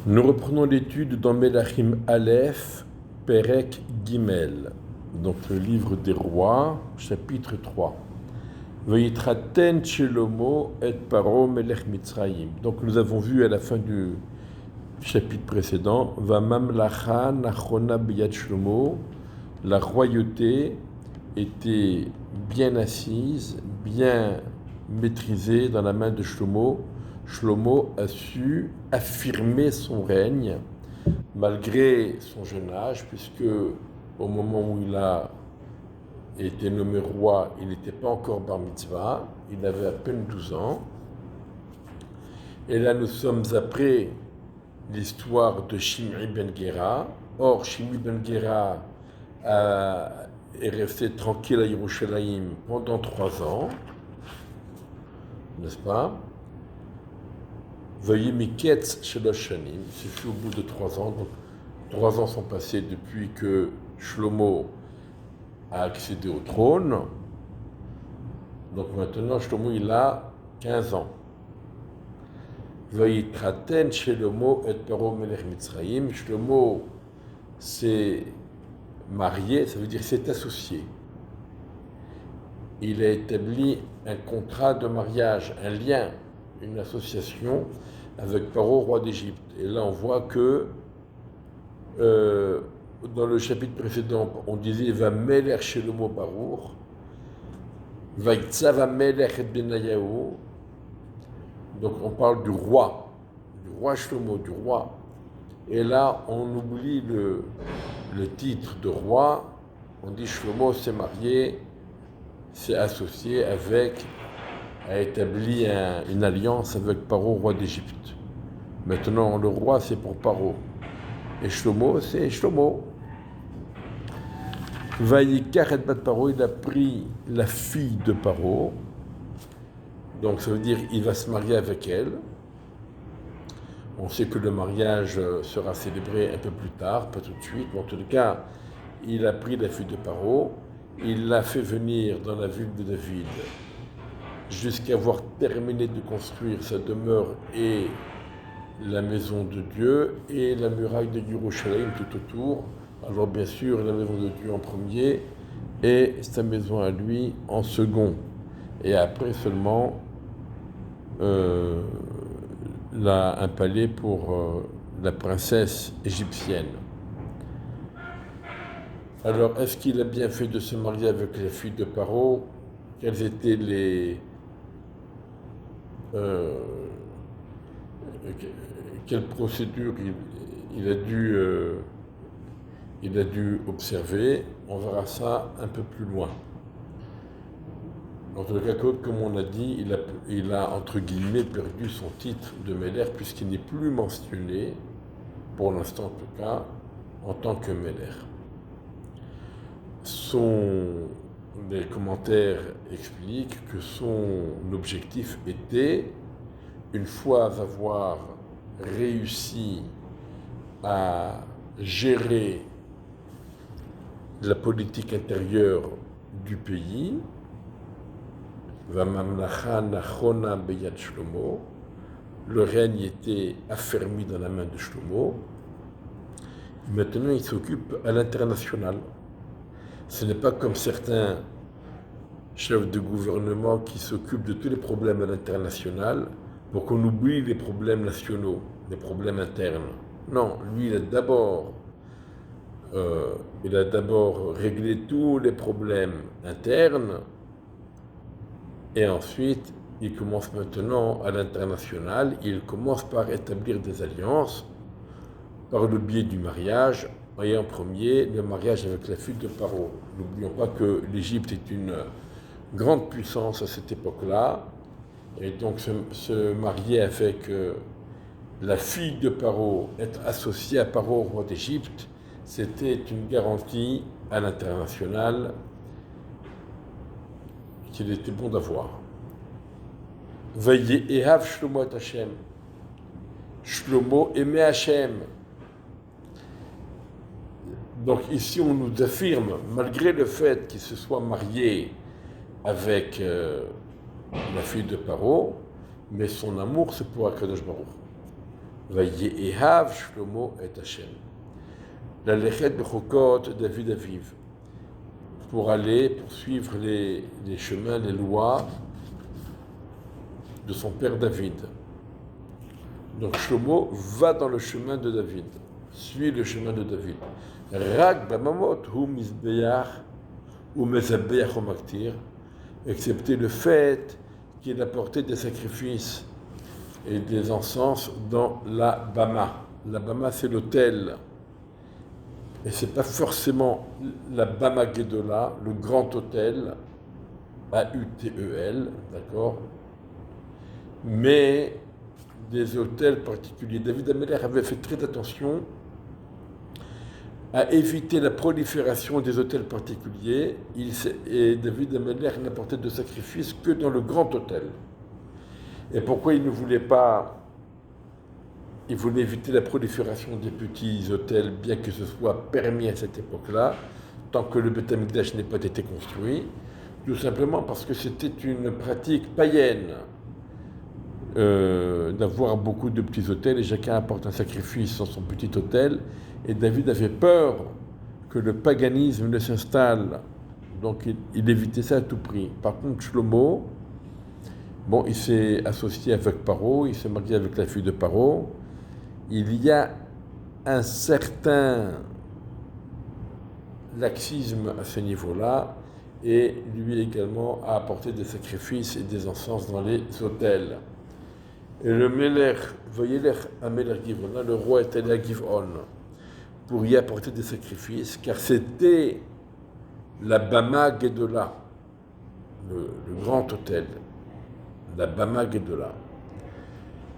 Nous reprenons l'étude dans Melachim Aleph, Perek Gimel, donc le livre des rois, chapitre 3. Vayitraten Shelomo et Paro Melech Mitzrayim. Donc nous avons vu à la fin du chapitre précédent, Vamamlacha Nachona Biyad Shlomo, la royauté était bien assise, bien maîtrisée dans la main de Shlomo. Shlomo a su affirmer son règne malgré son jeune âge, puisque au moment où il a été nommé roi, il n'était pas encore bar mitzvah, il avait à peine 12 ans. Et là, nous sommes après l'histoire de Shimei ben Gera. Or, Shimei ben Gera est resté tranquille à Yerushalayim pendant 3 ans, n'est-ce pas? Veuillez Miketz Shalosh Shanim, c'est fait au bout de 3 ans. Donc 3 ans sont passés depuis que Shlomo a accédé au trône. Donc maintenant, Shlomo, il a 15 ans. Veuillez Traten Shlomo et Paro Melech Mitzrayim. Shlomo s'est marié, ça veut dire s'est associé. Il a établi un contrat de mariage, un lien, une association avec Paro, roi d'Égypte. Et là, on voit que dans le chapitre précédent, on disait va Melech Shlomo Baruch, va Melech et Benayahu. Donc on parle du roi Shlomo, du roi. Et là, on oublie le titre de roi. On dit Shlomo s'est marié, s'est associé avec, a établi une alliance avec Paro, roi d'Égypte. Maintenant, le roi, c'est pour Paro. Et Shlomo, c'est Shlomo. Vayikar et bat Paro, il a pris la fille de Paro. Donc ça veut dire qu'il va se marier avec elle. On sait que le mariage sera célébré un peu plus tard, pas tout de suite. Mais en tout cas, il a pris la fille de Paro. Il l'a fait venir dans la ville de David jusqu'à avoir terminé de construire sa demeure et la maison de Dieu et la muraille de Yerushalayim tout autour. Alors bien sûr, la maison de Dieu en premier et sa maison à lui en second. Et après seulement un palais pour la princesse égyptienne. Alors, est-ce qu'il a bien fait de se marier avec la fille de Paro? Quelles étaient quelle procédure il a dû observer? On verra ça un peu plus loin. En tout cas, comme on a dit, il a entre guillemets perdu son titre de Melech puisqu'il n'est plus mentionné, pour l'instant en tout cas, en tant que Melech. Les commentaires expliquent que son objectif était, une fois avoir réussi à gérer la politique intérieure du pays, Vamamlacha Nachona Beyad Shlomo, le règne était affermi dans la main de Shlomo. Maintenant, il s'occupe à l'international. Ce n'est pas comme certains chefs de gouvernement qui s'occupent de tous les problèmes à l'international pour qu'on oublie les problèmes nationaux, les problèmes internes. Non, lui, il a d'abord réglé tous les problèmes internes et ensuite, il commence maintenant à l'international. Il commence par établir des alliances par le biais du mariage, et en premier, le mariage avec la fille de Paro. N'oublions pas que l'Égypte est une grande puissance à cette époque-là, et donc se marier avec la fille de Paro, être associé à Paro, roi d'Égypte, c'était une garantie à l'international qu'il était bon d'avoir. Veuillez Ehav Shlomo et Hachem. Shlomo aimait Hachem. Donc ici, on nous affirme, malgré le fait qu'il se soit marié avec la fille de Paro, mais son amour, c'est pour Akadosh Baruch. Vayehav Shlomo et Hashem. La Lechet Bechokot David Aviv. Pour aller poursuivre les chemins, les lois de son père David. Donc Shlomo va dans le chemin de David, suit le chemin de David. Rak bamamot hu mizbeach ou mezabeach omaktir, excepté le fait qu'il apportait des sacrifices et des encens dans la bama. La bama, c'est l'autel. Et ce n'est pas forcément la Bama Gedola, le grand autel, A-U-T-E-L, d'accord, mais des autels particuliers. David Ameller avait fait très attention à éviter la prolifération des autels particuliers, et David Ameller n'apportait de sacrifice que dans le grand autel. Et pourquoi il ne voulait pas... Il voulait éviter la prolifération des petits autels, bien que ce soit permis à cette époque-là, tant que le Beth Amikdash n'ait pas été construit, tout simplement parce que c'était une pratique païenne d'avoir beaucoup de petits autels, et chacun apporte un sacrifice dans son petit autel, et David avait peur que le paganisme ne s'installe, donc il évitait ça à tout prix. Par contre, Shlomo, bon, il s'est associé avec Paro, il s'est marié avec la fille de Paro. Il y a un certain laxisme à ce niveau-là, et lui également a apporté des sacrifices et des encens dans les autels. Et le Melech, voyez-le, à Melech Givon, le roi est allé à Givon pour y apporter des sacrifices, car c'était la Bama Gedola, le grand autel, la Bama Gedola.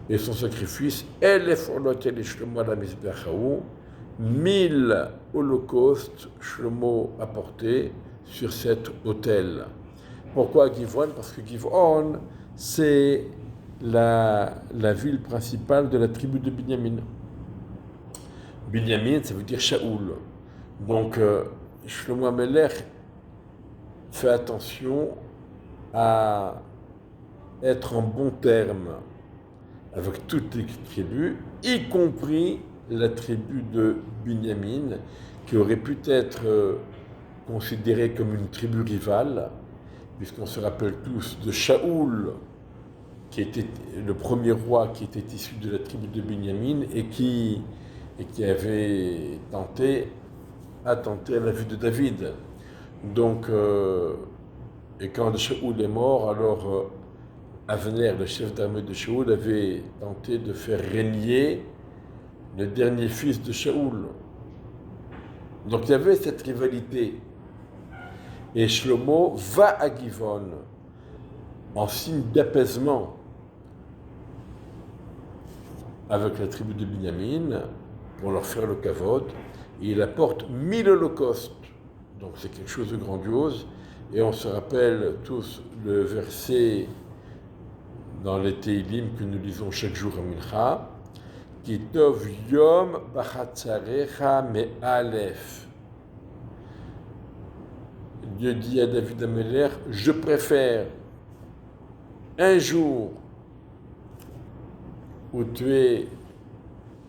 Et son sacrifice, 1000 holocaustes Shlomo a porté sur cet autel. Pourquoi Givon? Parce que Givon, c'est la ville principale de la tribu de Binyamin. Binyamin, ça veut dire Shaoul. Donc, Shlomo Ameler fait attention à être en bon terme avec toutes les tribus, y compris la tribu de Binyamin, qui aurait pu être considérée comme une tribu rivale, puisqu'on se rappelle tous de Shaoul, qui était le premier roi qui était issu de la tribu de Binyamin et qui avait attenté à la vie de David. Donc, et quand Shaoul est mort, alors Avner, le chef d'armée de Shaoul, avait tenté de faire régner le dernier fils de Shaoul. Donc il y avait cette rivalité. Et Shlomo va à Givon en signe d'apaisement avec la tribu de Binyamin pour leur faire le kavod. Et il apporte 1000 holocaustes. Donc c'est quelque chose de grandiose. Et on se rappelle tous le verset dans les Teilim que nous lisons chaque jour à Mincha, qui tov yom bachatzarecha me alef. Dieu dit à David Ameller, je préfère un jour où tu es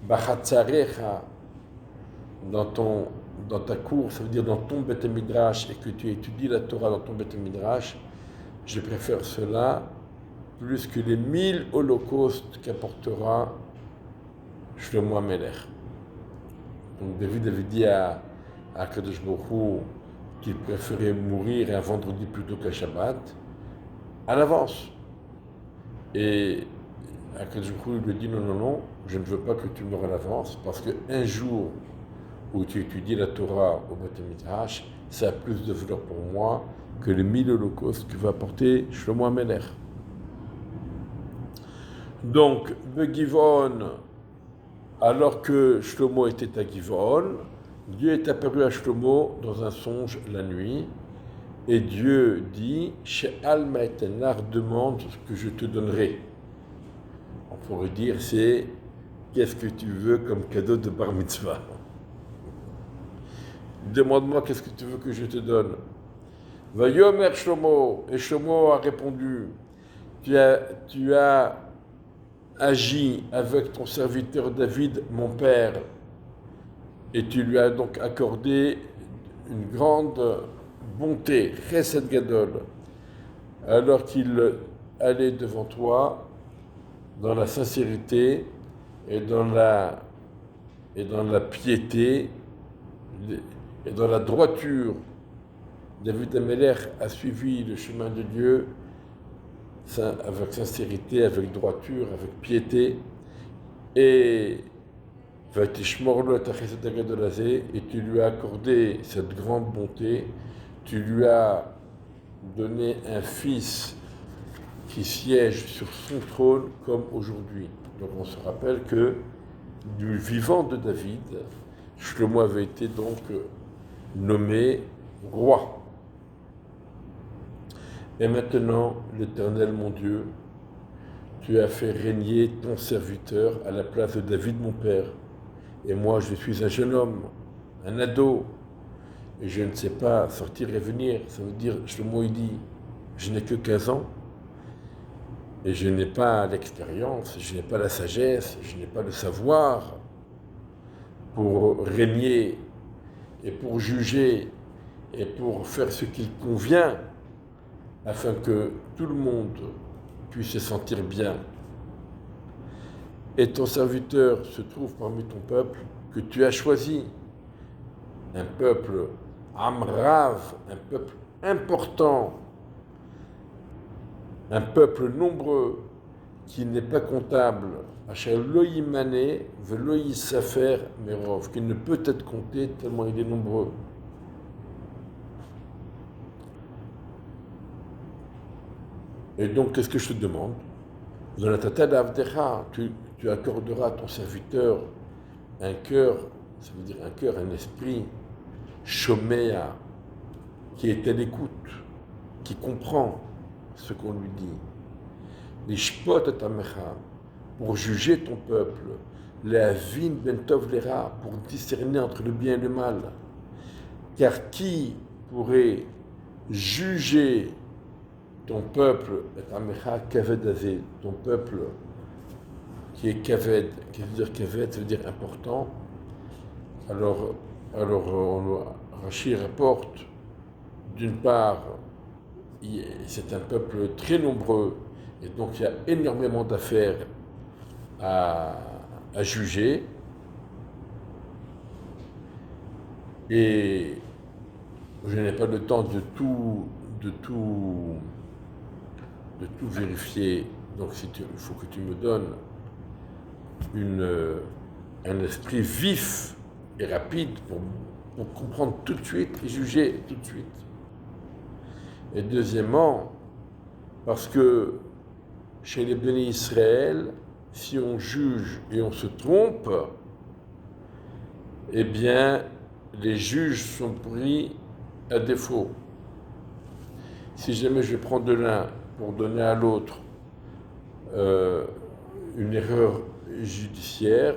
bachatzarecha dans ta cour, ça veut dire dans ton Beth Midrash, et que tu étudies la Torah dans ton Beth Midrash, je préfère cela plus que les 1000 holocaustes qu'apportera Shlomo Ameler. Donc David avait dit à Kadosh Baruch Hu qu'il préférait mourir un vendredi plutôt qu'un Shabbat, à l'avance. Et Kadosh Baruch Hu lui dit non, je ne veux pas que tu meurs à l'avance, parce qu'un jour où tu étudies la Torah au Beth Midrash, ça a plus de valeur pour moi que les 1000 holocaustes que va apporter Shlomo Ameler. Donc, de Givon, alors que Shlomo était à Givon, Dieu est apparu à Shlomo dans un songe la nuit, et Dieu dit, She'al Ma'etenar, demande ce que je te donnerai. On pourrait dire, c'est qu'est-ce que tu veux comme cadeau de bar mitzvah? Demande-moi qu'est-ce que tu veux que je te donne. Vayomer Shlomo, et Shlomo a répondu, tu as agi avec ton serviteur David, mon père, et tu lui as donc accordé une grande bonté, Chesed Gadol, alors qu'il allait devant toi dans la sincérité et dans la piété et dans la droiture. David Amelech a suivi le chemin de Dieu avec sincérité, avec droiture, avec piété, et et tu lui as accordé cette grande bonté, tu lui as donné un fils qui siège sur son trône comme aujourd'hui. Donc on se rappelle que du vivant de David, Shlomo avait été donc nommé roi. Et maintenant, l'Éternel mon Dieu, tu as fait régner ton serviteur à la place de David mon père. Et moi, je suis un jeune homme, un ado, et je ne sais pas sortir et venir. Ça veut dire, Shlomo il dit, je n'ai que 15 ans, et je n'ai pas l'expérience, je n'ai pas la sagesse, je n'ai pas le savoir pour régner et pour juger et pour faire ce qu'il convient afin que tout le monde puisse se sentir bien. Et ton serviteur se trouve parmi ton peuple que tu as choisi, un peuple amrav, un peuple important, un peuple nombreux qui n'est pas comptable, Asher lo yimane velo yisafer merov, qui ne peut être compté tellement il est nombreux. Et donc, qu'est-ce que je te demande? Dans la tata d'Avdecha, tu accorderas à ton serviteur un cœur, ça veut dire un cœur, un esprit, shoméa, qui est à l'écoute, qui comprend ce qu'on lui dit. Les shpot et tamecha, pour juger ton peuple, les avin bentov lera, pour discerner entre le bien et le mal. Car qui pourrait juger ton peuple, ton peuple qui est kaved, qui veut dire kaved, ça veut dire important. Alors Rashi rapporte, d'une part, c'est un peuple très nombreux, et donc il y a énormément d'affaires à juger. Et je n'ai pas le temps de tout vérifier. Donc il faut que tu me donnes un esprit vif et rapide pour comprendre tout de suite et juger tout de suite. Et deuxièmement, parce que chez les bénis Israël, si on juge et on se trompe, eh bien, les juges sont pris à défaut. Si jamais je prends de l'un pour donner à l'autre une erreur judiciaire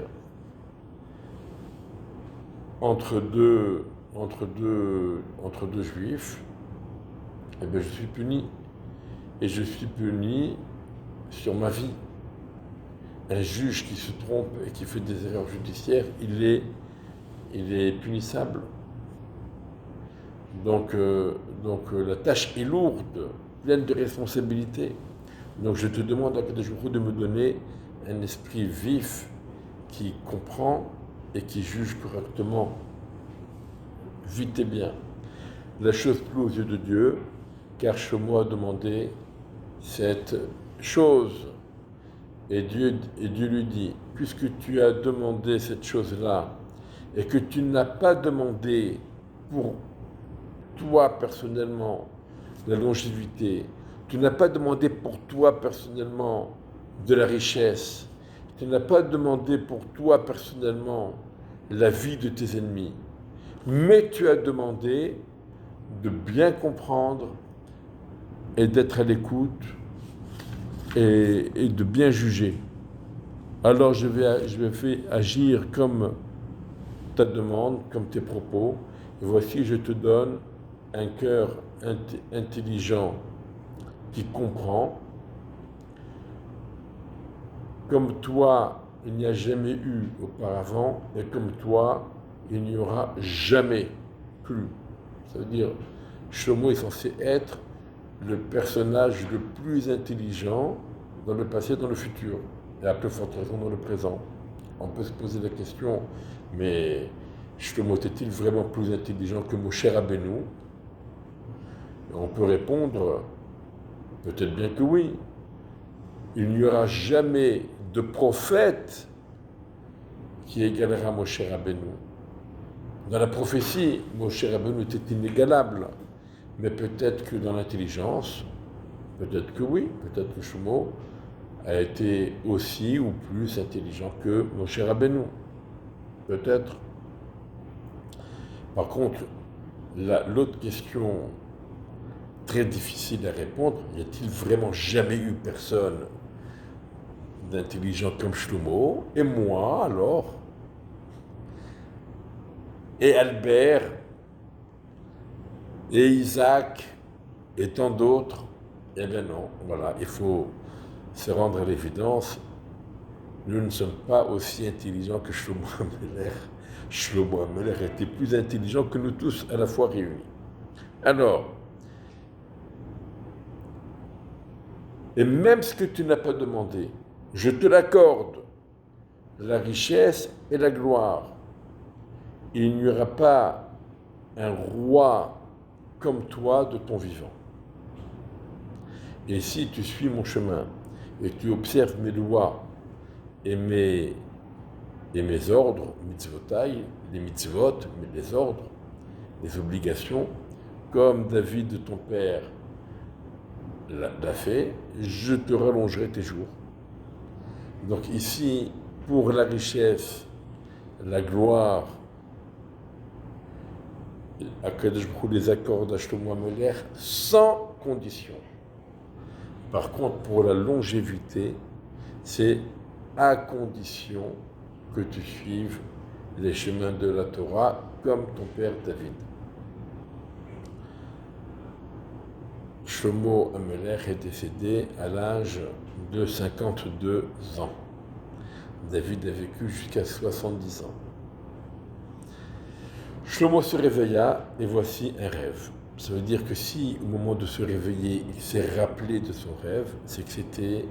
entre deux juifs, eh bien je suis puni. Et je suis puni sur ma vie. Un juge qui se trompe et qui fait des erreurs judiciaires, il est punissable. Donc la tâche est lourde, pleine de responsabilités. Donc je te demande à Kadosh Baruch Hu de me donner un esprit vif qui comprend et qui juge correctement, vite et bien. La chose plut aux yeux de Dieu, car Shlomo a demandé cette chose. Et Dieu lui dit, puisque tu as demandé cette chose-là, et que tu n'as pas demandé pour toi personnellement la longévité, tu n'as pas demandé pour toi personnellement de la richesse, tu n'as pas demandé pour toi personnellement la vie de tes ennemis, mais tu as demandé de bien comprendre et d'être à l'écoute et de bien juger. Alors je vais faire agir comme ta demande, comme tes propos. Et voici, je te donne un cœur intelligent qui comprend, comme toi, il n'y a jamais eu auparavant, et comme toi, il n'y aura jamais plus. Ça veut dire, Shlomo est censé être le personnage le plus intelligent dans le passé et dans le futur, et à plus forte raison dans le présent. On peut se poser la question, mais Shlomo était-il vraiment plus intelligent que Moshe Rabbeinu? On peut répondre, peut-être bien que oui. Il n'y aura jamais de prophète qui égalera Moshe Rabbeinu. Dans la prophétie, Moshe Rabbeinu était inégalable, mais peut-être que dans l'intelligence, peut-être que oui, peut-être que Shlomo a été aussi ou plus intelligent que Moshe Rabbeinu. Peut-être. Par contre, l'autre question très difficile à répondre, y a-t-il vraiment jamais eu personne d'intelligent comme Shlomo? Et moi, alors? Et Albert? Et Isaac? Et tant d'autres? Eh bien non, voilà, il faut se rendre à l'évidence. Nous ne sommes pas aussi intelligents que Shlomo Ameler. Shlomo Ameler était plus intelligent que nous tous à la fois réunis. Alors, et même ce que tu n'as pas demandé, je te l'accorde, la richesse et la gloire. Il n'y aura pas un roi comme toi de ton vivant. Et si tu suis mon chemin et tu observes mes lois et mes ordres, mitzvotai, les mitzvot, les ordres, les obligations, comme David ton père l'a fait, je te rallongerai tes jours. Donc ici, pour la richesse, la gloire, Akadosh Baruch Hu les accorde à Shlomo Ameler sans condition. Par contre, pour la longévité, c'est à condition que tu suives les chemins de la Torah comme ton père David. Shlomo Ameler est décédé à l'âge de 52 ans. David a vécu jusqu'à 70 ans. Shlomo se réveilla et voici un rêve. Ça veut dire que si au moment de se réveiller, il s'est rappelé de son rêve, c'est que c'était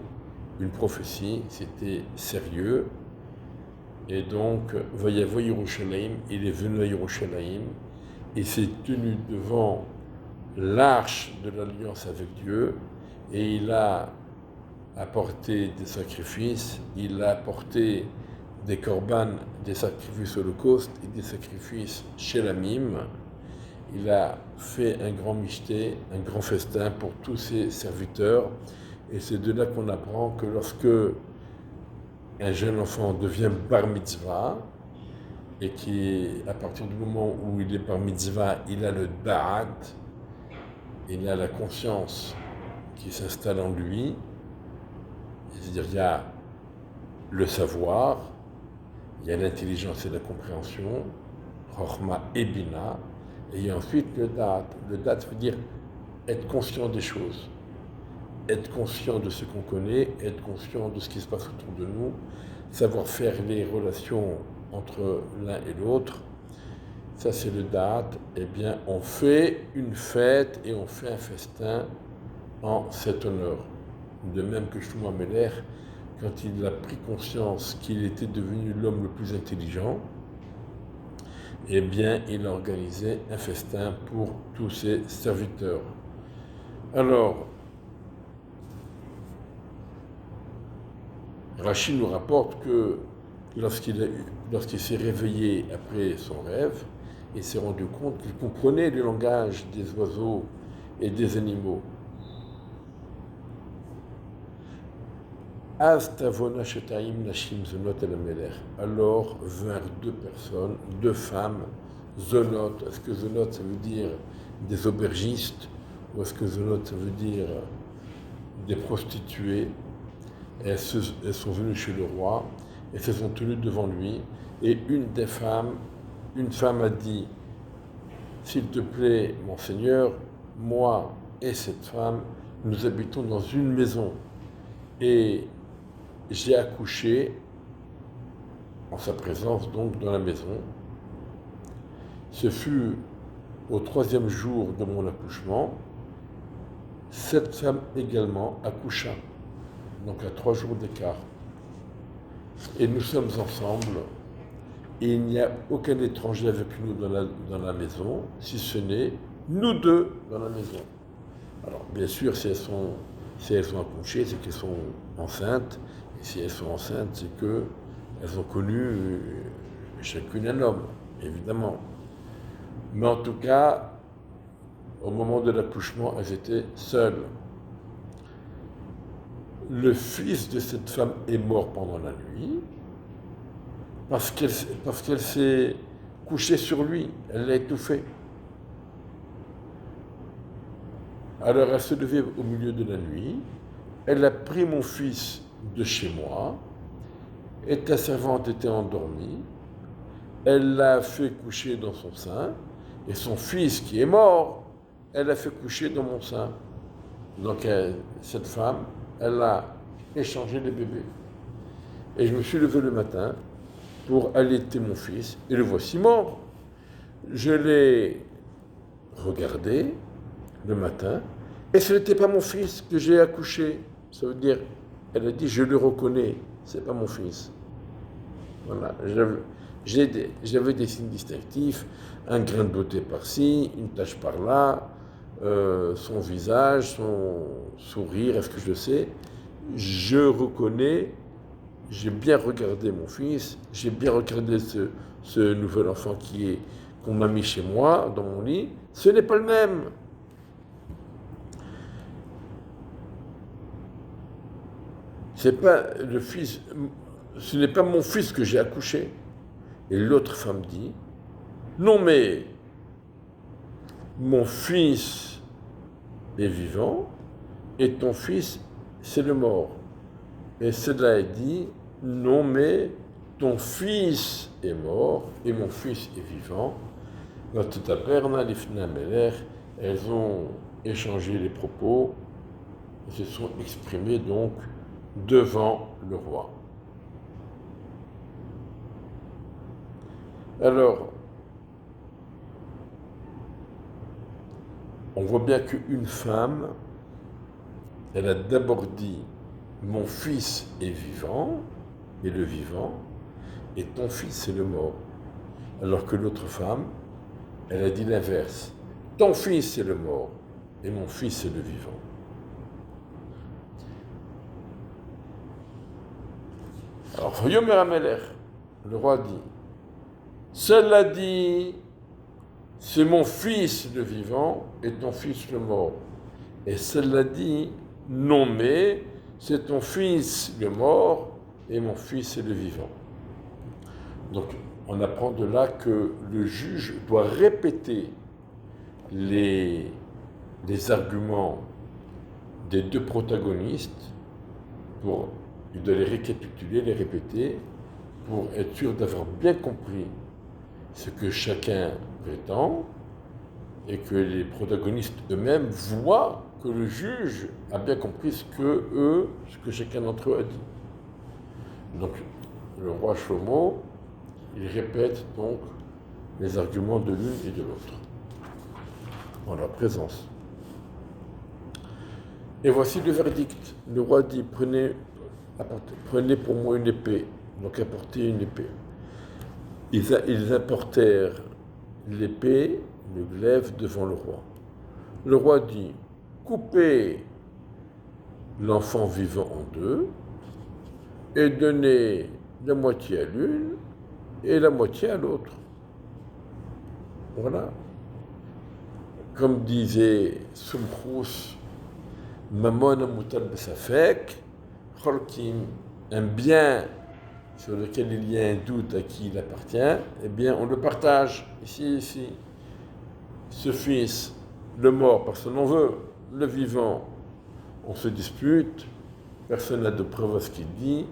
une prophétie, c'était sérieux. Et donc, Vayavo Yerushalayim, il est venu à Yerushalayim, il s'est tenu devant l'arche de l'alliance avec Dieu, et il a apporté des sacrifices, il a apporté des korbanes, des sacrifices holocaustes et des sacrifices shelamim. Il a fait un grand mishté, un grand festin pour tous ses serviteurs, et c'est de là qu'on apprend que lorsque un jeune enfant devient bar mitzvah, et qu'à partir du moment où il est bar mitzvah, il a le da'at, il a la conscience qui s'installe en lui, c'est-à-dire il y a le savoir, il y a l'intelligence et la compréhension, Chochma et Bina, et il y a ensuite le da'at. Le da'at veut dire être conscient des choses, être conscient de ce qu'on connaît, être conscient de ce qui se passe autour de nous, savoir faire les relations entre l'un et l'autre. Ça, c'est le da'at. Eh bien, on fait une fête et on fait un festin en cet honneur. De même que Shlomo Ameler, quand il a pris conscience qu'il était devenu l'homme le plus intelligent, eh bien, il a organisé un festin pour tous ses serviteurs. Alors, Rachid nous rapporte que lorsqu'il s'est réveillé après son rêve, il s'est rendu compte qu'il comprenait le langage des oiseaux et des animaux. Alors vinrent deux personnes, deux femmes, zonot. Est-ce que zonot ça veut dire des aubergistes ou est-ce que zonot ça veut dire des prostituées? Elles sont venues chez le roi et se sont tenues devant lui. Et une femme a dit, s'il te plaît, mon Seigneur, moi et cette femme, nous habitons dans une maison. Et j'ai accouché en sa présence, donc dans la maison. Ce fut au 3e jour de mon accouchement. Cette femme également accoucha, donc à 3 jours d'écart. Et nous sommes ensemble, et il n'y a aucun étranger avec nous dans la maison, si ce n'est nous deux dans la maison. Alors, bien sûr, si elles sont accouchées, c'est qu'elles sont enceintes, et si elles sont enceintes, c'est qu'elles ont connu chacune un homme, évidemment. Mais en tout cas, au moment de l'accouchement, elles étaient seules. Le fils de cette femme est mort pendant la nuit parce qu'elle s'est couchée sur lui, elle l'a étouffé. Alors elle se levait au milieu de la nuit, elle a pris mon fils de chez moi, et ta servante était endormie, elle l'a fait coucher dans son sein, et son fils qui est mort, elle l'a fait coucher dans mon sein. Donc cette femme, elle a échangé les bébés. Et je me suis levé le matin pour allaiter mon fils, et le voici mort. Je l'ai regardé le matin, et ce n'était pas mon fils que j'ai accouché. Ça veut dire, elle a dit, je le reconnais, c'est pas mon fils. Voilà, j'avais des signes distinctifs, un grain de beauté par-ci, une tache par-là, son visage, son sourire, est-ce que je sais? Je reconnais, j'ai bien regardé mon fils, j'ai bien regardé ce nouvel enfant qu'on m'a mis chez moi, dans mon lit, ce n'est pas le même. C'est pas le fils, ce n'est pas mon fils que j'ai accouché. Et l'autre femme dit, non mais mon fils est vivant et ton fils c'est le mort. Et cela est dit, non mais ton fils est mort et mon fils est vivant. Elles ont échangé les propos et se sont exprimées donc devant le roi. Alors, on voit bien qu'une femme, elle a d'abord dit « mon fils est vivant » et le vivant, et ton fils est le mort. Alors que l'autre femme, elle a dit l'inverse « ton fils est le mort et mon fils est le vivant ». Alors, Yomer Ameler, le roi dit, cela dit, c'est mon fils le vivant et ton fils le mort. Et cela dit, non mais, c'est ton fils le mort et mon fils est le vivant. Donc, on apprend de là que le juge doit répéter les arguments des deux protagonistes il doit les récapituler, les répéter, pour être sûr d'avoir bien compris ce que chacun prétend et que les protagonistes eux-mêmes voient que le juge a bien compris ce que chacun d'entre eux a dit. Donc, le roi Shlomo, il répète donc les arguments de l'une et de l'autre en leur présence. Et voici le verdict. Le roi dit, prenez pour moi une épée. Donc apportez une épée. Ils apportèrent l'épée, le glaive devant le roi. Le roi dit, coupez l'enfant vivant en deux et donnez la moitié à l'une et la moitié à l'autre. Voilà. Comme disait Sumchrous, Mamon amutal besafek, cholkim, un bien sur lequel il y a un doute à qui il appartient, eh bien on le partage. Ici. Ce fils, le mort, personne n'en veut. Le vivant, on se dispute, personne n'a de preuve à ce qu'il dit,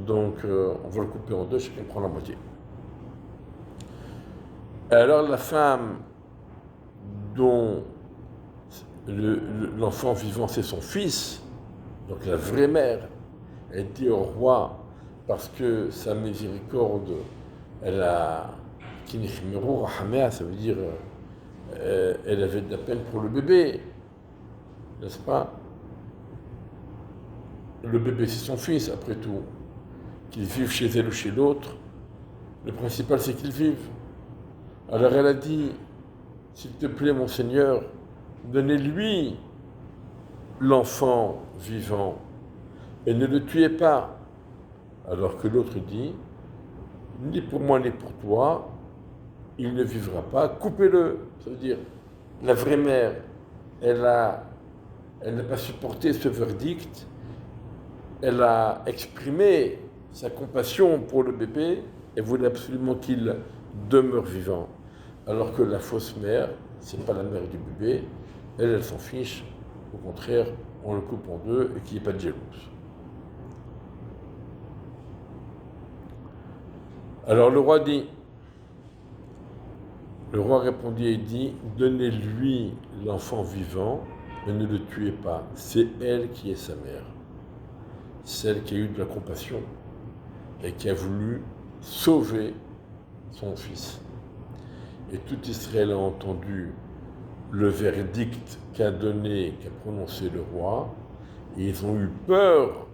donc on va le couper en deux, chacun prend la moitié. Et alors la femme dont l'enfant vivant c'est son fils, donc la vraie mère, elle dit au roi, parce que sa miséricorde, elle a kinchmiru rahamea, ça veut dire elle avait de la peine pour le bébé, n'est-ce pas? Le bébé c'est son fils après tout, qu'il vive chez elle ou chez l'autre, le principal c'est qu'il vive. Alors elle a dit, s'il te plaît mon Seigneur, donnez-lui l'enfant vivant et ne le tuez pas. Alors que l'autre dit, ni pour moi ni pour toi, il ne vivra pas, coupez-le. Ça veut dire, la vraie mère, elle n'a pas supporté ce verdict, elle a exprimé sa compassion pour le bébé et voulait absolument qu'il demeure vivant. Alors que la fausse mère, c'est pas la mère du bébé, elle s'en fiche, au contraire, on le coupe en deux et qu'il n'y ait pas de jalouse. Alors le roi répondit et dit, donnez-lui l'enfant vivant, mais ne le tuez pas. C'est elle qui est sa mère, celle qui a eu de la compassion et qui a voulu sauver son fils. Et tout Israël a entendu le verdict qu'a prononcé le roi, et ils ont eu peur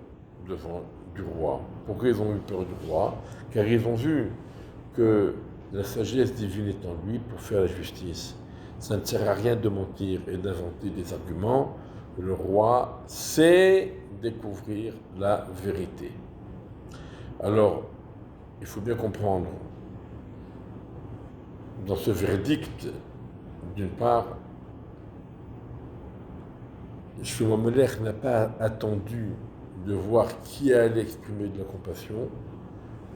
du roi. Pourquoi ils ont eu peur du roi? Car ils ont vu que la sagesse divine est en lui pour faire la justice. Ça ne sert à rien de mentir et d'inventer des arguments. Le roi sait découvrir la vérité. Alors, il faut bien comprendre, dans ce verdict, d'une part, Shlomo Amelech n'a pas attendu de voir qui allait exprimer de la compassion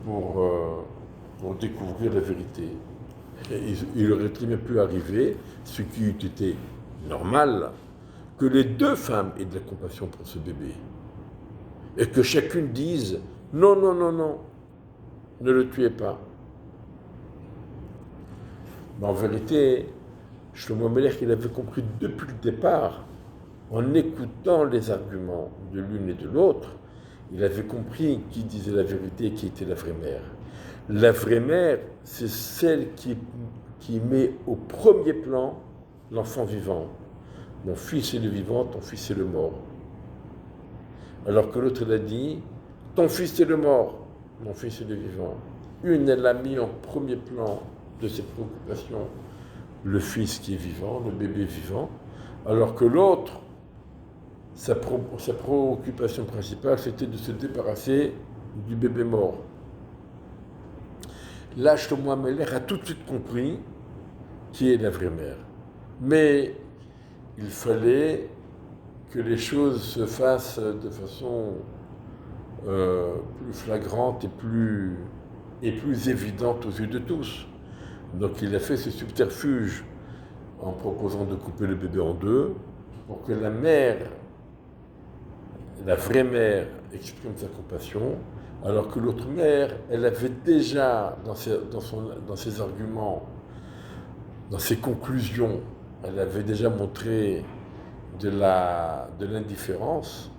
pour découvrir la vérité. Et il aurait très bien pu arriver, ce qui eût été normal, que les deux femmes aient de la compassion pour ce bébé. Et que chacune dise « Non, non, non, non, ne le tuez pas ». Mais en vérité, Shlomo Amelech, il avait compris depuis le départ, en écoutant les arguments de l'une et de l'autre, il avait compris qui disait la vérité et qui était la vraie mère. La vraie mère, c'est celle qui met au premier plan l'enfant vivant. Mon fils est le vivant, ton fils est le mort. Alors que l'autre, elle a dit, ton fils est le mort, mon fils est le vivant. Une, elle a mis en premier plan de ses préoccupations le fils qui est vivant, le bébé vivant, alors que l'autre, sa préoccupation principale, c'était de se débarrasser du bébé mort. Là, Shlomo Amelech a tout de suite compris qui est la vraie mère. Mais il fallait que les choses se fassent de façon plus flagrante et plus évidente aux yeux de tous. Donc il a fait ce subterfuge en proposant de couper le bébé en deux pour que la mère, la vraie mère, exprime sa compassion, alors que l'autre mère, elle avait déjà, dans ses arguments, dans ses conclusions, elle avait déjà montré de l'indifférence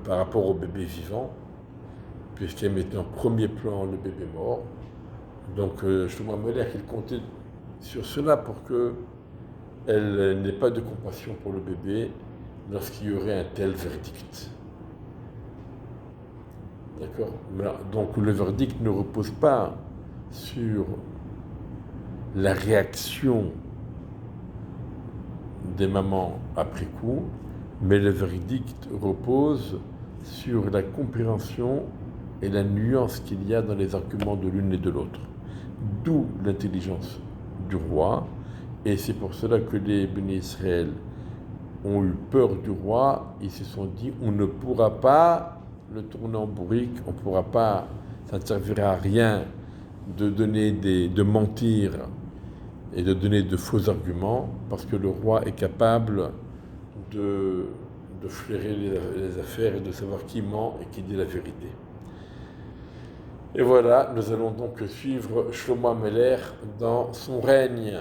par rapport au bébé vivant, puisqu'elle mettait en premier plan le bébé mort. Donc, Shlomo Amelech, il comptait sur cela pour qu'elle n'ait pas de compassion pour le bébé lorsqu'il y aurait un tel verdict. D'accord? Donc le verdict ne repose pas sur la réaction des mamans après coup, mais le verdict repose sur la compréhension et la nuance qu'il y a dans les arguments de l'une et de l'autre. D'où l'intelligence du roi, et c'est pour cela que les Béné Israël ont eu peur du roi, ils se sont dit, on ne pourra pas le tourner en bourrique, on ne pourra pas, ça ne servira à rien de mentir et de donner de faux arguments, parce que le roi est capable de flairer les affaires et de savoir qui ment et qui dit la vérité. Et voilà, nous allons donc suivre Shlomo Amelech dans son règne.